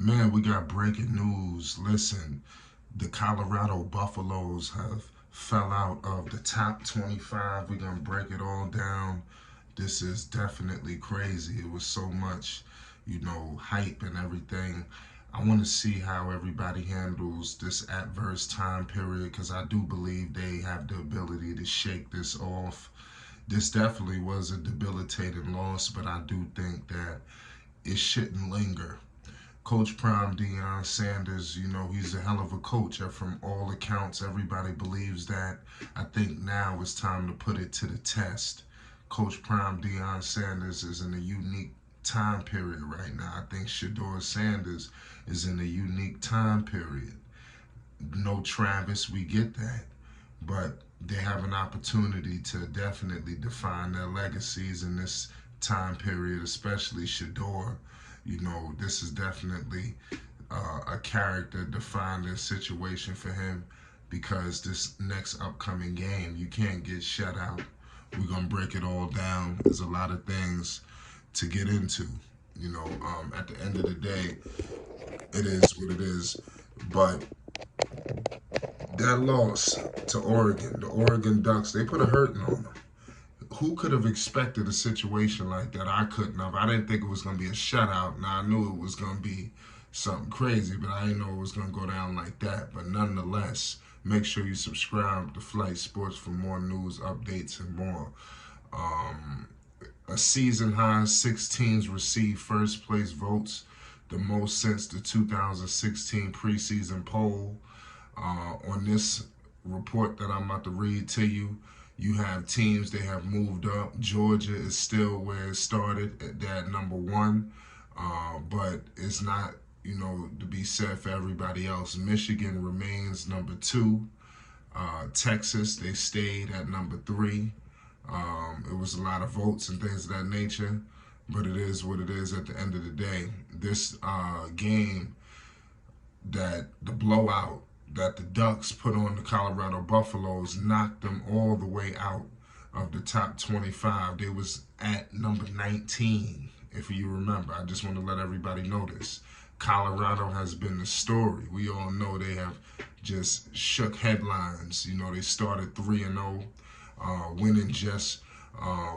Man, we got breaking news. Listen, the Colorado Buffaloes have fell out of the top 25. We're going to break it all down. This is definitely crazy. It was so much, hype and everything. I want to see how everybody handles this adverse time period because I do believe they have the ability to shake this off. This definitely was a debilitating loss, but I do think that it shouldn't linger. Coach Prime Deion Sanders, he's a hell of a coach. From all accounts, everybody believes that. I think now it's time to put it to the test. Coach Prime Deion Sanders is in a unique time period right now. I think Shador Sanders is in a unique time period. No Travis, we get that. But they have an opportunity to definitely define their legacies in this time period, especially Shador. This is definitely a character defining situation for him because this next upcoming game, you can't get shut out. We're going to break it all down. There's a lot of things to get into. At the end of the day, it is what it is. But that loss to Oregon, the Oregon Ducks, they put a hurting on them. Who could have expected a situation like that? I couldn't have. I didn't think it was going to be a shutout. Now, I knew it was going to be something crazy, but I didn't know it was going to go down like that. But nonetheless, make sure you subscribe to Flight Sports for more news, updates, and more. Um, a season high, 6 teams received first place votes, the most since the 2016 preseason poll. On this report that I'm about to read to you, you have teams, they have moved up. Georgia is still where it started at number one, but it's not, to be said for everybody else. Michigan remains number two. Texas, they stayed at number three. It was a lot of votes and things of that nature, but it is what it is at the end of the day. This game, that the blowout that the Ducks put on the Colorado Buffaloes knocked them all the way out of the top 25. They was at number 19, if you remember. I just want to let everybody know this. Colorado has been the story. We all know they have just shook headlines. They started 3-0, winning just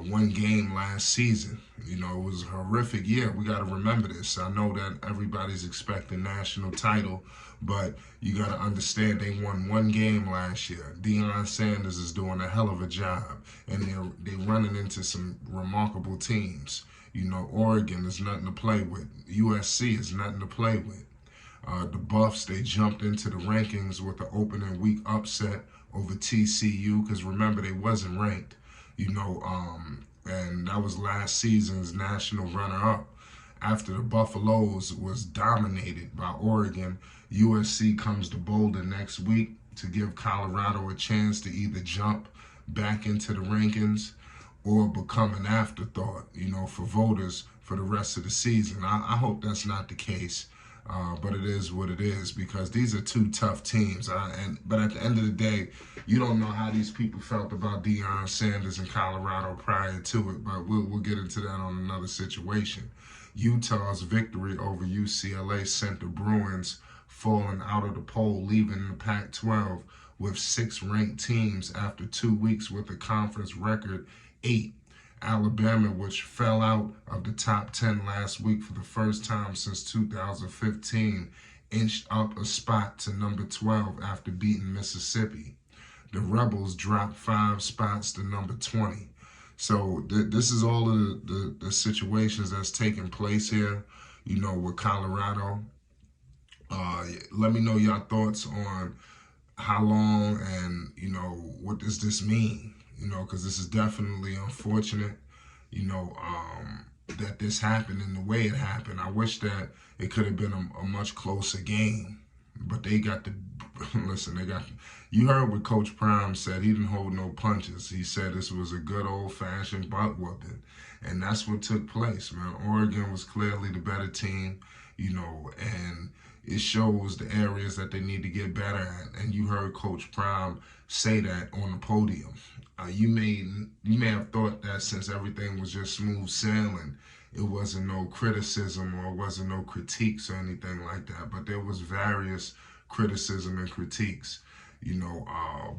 one game last season. It was a horrific year. We got to remember this. I know that everybody's expecting national title, but you got to understand they won one game last year. Deion Sanders is doing a hell of a job, and they're running into some remarkable teams. Oregon is nothing to play with. USC is nothing to play with. The Buffs, they jumped into the rankings with the opening week upset over TCU because remember, they wasn't ranked. And that was last season's national runner-up. After the Buffaloes was dominated by Oregon, USC comes to Boulder next week to give Colorado a chance to either jump back into the rankings or become an afterthought, for voters for the rest of the season. I hope that's not the case. But it is what it is because these are two tough teams. But at the end of the day, you don't know how these people felt about Deion Sanders in Colorado prior to it. But we'll get into that on another situation. Utah's victory over UCLA sent the Bruins falling out of the poll, leaving the Pac-12 with 6 ranked teams after 2 weeks with a conference record 8. Alabama, which fell out of the top 10 last week for the first time since 2015, inched up a spot to number 12 after beating Mississippi. The Rebels dropped 5 spots to number 20. So this is all of the situations that's taking place here, with Colorado. Let me know your thoughts on how long and, what does this mean? Because this is definitely unfortunate, that this happened in the way it happened. I wish that it could have been a much closer game, but they got the, listen, you heard what Coach Prime said. He didn't hold no punches. He said this was a good old-fashioned butt whooping, and that's what took place, man. Oregon was clearly the better team, and it shows the areas that they need to get better at. And you heard Coach Prime say that on the podium. You may have thought that since everything was just smooth sailing it wasn't no criticism or it wasn't no critiques or anything like that. But there was various criticism and critiques,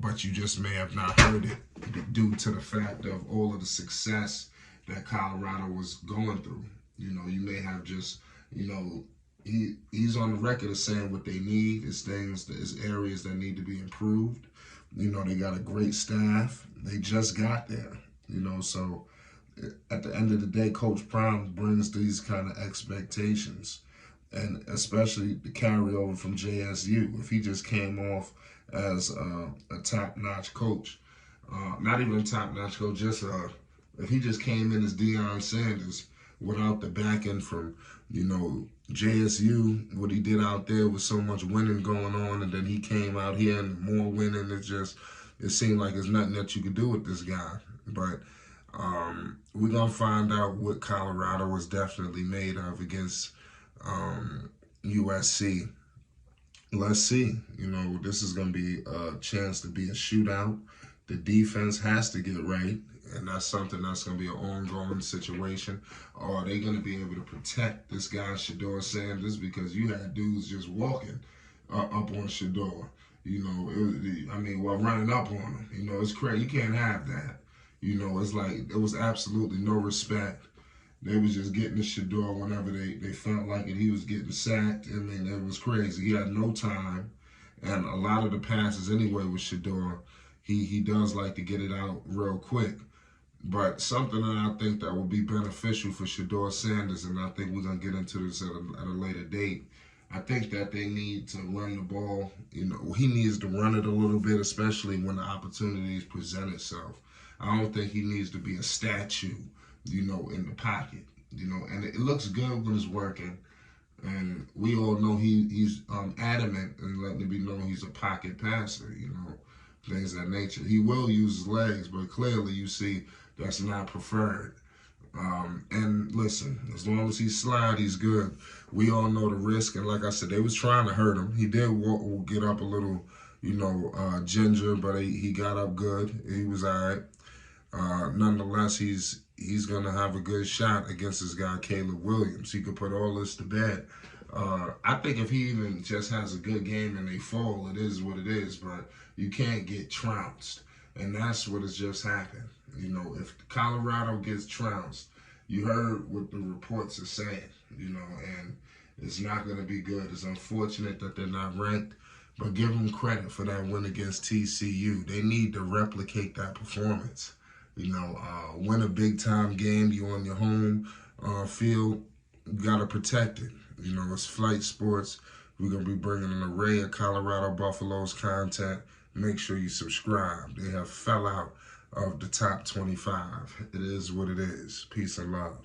but you just may have not heard it due to the fact of all of the success that Colorado was going through. You may have just, he's on the record of saying what they need is things, is areas that need to be improved. They got a great staff. They just got there. So at the end of the day, Coach Prime brings these kind of expectations, and especially the carryover from JSU. If he just came off as a top-notch coach, not even a top-notch coach, if he just came in as Deion Sanders without the backing from, JSU, what he did out there with so much winning going on, and then he came out here and more winning. It seemed like there's nothing that you could do with this guy. But we're going to find out what Colorado was definitely made of against USC. Let's see. This is going to be a chance to be a shootout. The defense has to get right, and that's something that's going to be an ongoing situation. Or are they going to be able to protect this guy, Shedeur Sanders? Because you had dudes just walking up on Shedeur. While running up on him. It's crazy. You can't have that. It's like there was absolutely no respect. They was just getting to Shedeur whenever they felt like it. He was getting sacked. It was crazy. He had no time. And a lot of the passes anyway with Shedeur, he does like to get it out real quick. But something that I think that will be beneficial for Shedeur Sanders, and I think we're going to get into this at a later date, I think that they need to run the ball. He needs to run it a little bit, especially when the opportunities present itself. I don't think he needs to be a statue, in the pocket, and it looks good when it's working. And we all know he's adamant and letting it be known he's a pocket passer, things of that nature. He will use his legs, but clearly you see that's not preferred. And listen, as long as he slide, he's good. We all know the risk, and like I said, they was trying to hurt him. He did get up a little, ginger, but he got up good. He was all right. Nonetheless, he's gonna have a good shot against this guy Caleb Williams. He could put all this to bed. I think if he even just has a good game and they fall, it is what it is. But you can't get trounced, and that's what has just happened. If Colorado gets trounced, you heard what the reports are saying. And it's not going to be good. It's unfortunate that they're not ranked, but give them credit for that win against TCU. They need to replicate that performance. Win a big-time game. You on your home field, you got to protect it. It's flight sports. We're going to be bringing an array of Colorado Buffaloes content. Make sure you subscribe. They have fell out of the top 25. It is what it is. Peace and love.